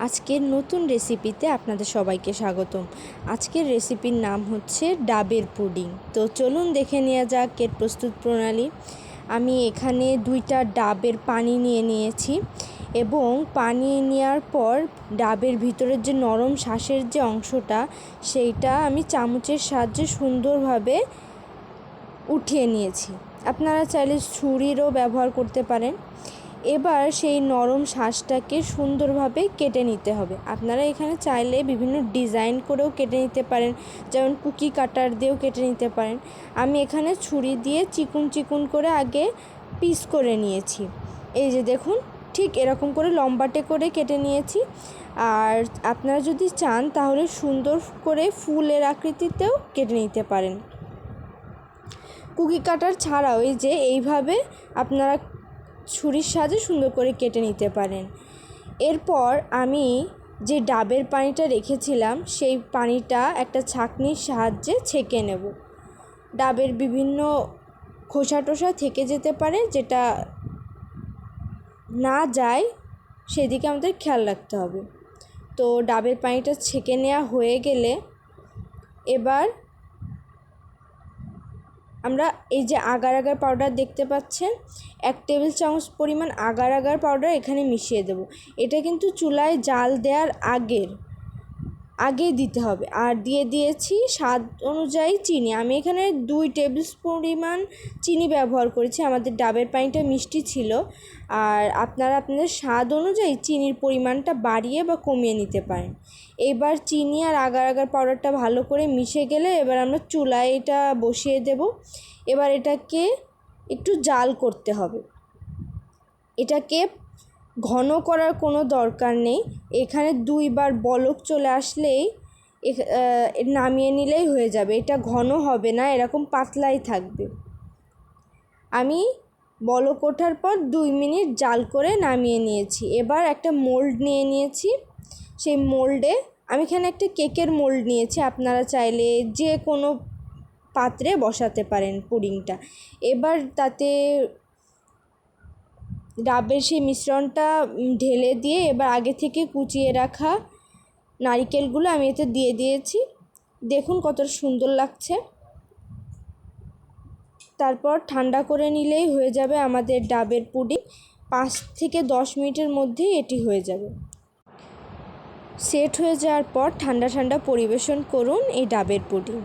আজকের নতুন রেসিপিতে আপনাদের সবাইকে স্বাগতম। আজকের রেসিপির নাম হচ্ছে ডাবের পুডিং। তো চলুন দেখে নেওয়া যাক এর প্রস্তুত প্রণালী। আমি এখানে 2টা ডাবের পানি নিয়ে নিয়েছি এবং পানি নেওয়ার পর ডাবের ভিতরের যে নরম শাঁসের যে অংশটা সেইটা আমি চামচের সাহায্যে সুন্দরভাবে উঠিয়ে নিয়েছি। আপনারা চাইলে ছুরিরও ব্যবহার করতে পারেন। এবার সেই নরম শাঁসটাকে সুন্দরভাবে কেটে নিতে হবে। আপনারা এখানে চাইলে বিভিন্ন ডিজাইন করেও কেটে নিতে পারেন, যেমন কুকি কাটার দিয়েও কেটে নিতে পারেন। আমি এখানে ছুরি দিয়ে চিকুন চিকুন করে আগে পিস করে নিয়েছি। এই যে দেখুন, ঠিক এরকম করে লম্বাটে করে কেটে নিয়েছি। আর আপনারা যদি চান তাহলে সুন্দর করে ফুলের আকৃতিতেও কেটে নিতে পারেন। কুকি কাটার ছাড়াও এই যে এইভাবে আপনারা ছুরির সাহায্যে সুন্দর করে কেটে নিতে পারেন। এরপর আমি যে ডাবের পানিটা রেখেছিলাম সেই পানিটা একটা ছাঁকনির সাহায্যে ছেঁকে নেব। ডাবের বিভিন্ন খোসা টোসা থেকে যেতে পারে, যেটা না যায় সেদিকে আমাদের খেয়াল রাখতে হবে। তো ডাবের পানিটা ছেঁকে নেওয়া হয়ে গেলে এবার আমরা এই যে আগার আগার পাউডার দেখতে পাচ্ছেন, 1 টেবিল চামচ পরিমাণ আগার আগার পাউডার এখানে মিশিয়ে দেব। এটা কিন্তু চুলায় জাল দেওয়ার আগে দিতে হবে। আর দিয়ে দিয়েছি স্বাদ অনুযায়ী চিনি। আমি এখানে 2 টেবিল পরিমাণ চিনি ব্যবহার করেছি। আমাদের ডাবের পানিটা মিষ্টি ছিল, আর আপনারা আপনাদের স্বাদ অনুযায়ী চিনির পরিমাণটা বাড়িয়ে বা কমিয়ে নিতে পারেন। এবার চিনি আর আগার আগার পাউডারটা ভালো করে মিশে গেলে এবার আমরা চুলায় এটা বসিয়ে দেব। এবার এটাকে একটু জাল করতে হবে। এটাকে ঘন করার কোনো দরকার নেই। এখানে 2 বার বলক চলে আসলেই নামিয়ে নিলেই হয়ে যাবে। এটা ঘন হবে না, এরকম পাতলাই থাকবে। আমি বলক ওঠার পর 2 মিনিট জাল করে নামিয়ে নিয়েছি। এবার একটা মোল্ড নিয়ে নিয়েছি। সেই মোল্ডে আমি এখানে একটা কেকের মোল্ড নিয়েছি। আপনারা চাইলে যে কোনো পাত্রে বসাতে পারেন পুডিংটা। এবার তাতে ডাবের সেই মিশ্রণটা ঢেলে দিয়ে এবার আগে থেকে কুচিয়ে রাখা নারকেলগুলো আমি এতে দিয়ে দিয়েছি। দেখুন কত সুন্দর লাগছে। তারপর ঠান্ডা করে নিলেই হয়ে যাবে আমাদের ডাবের পুডিং। 5 থেকে 10 মিনিটের মধ্যেই এটি হয়ে যাবে। সেট হয়ে যাওয়ার পর ঠান্ডা ঠান্ডা পরিবেশন করুন এই ডাবের পুডিং।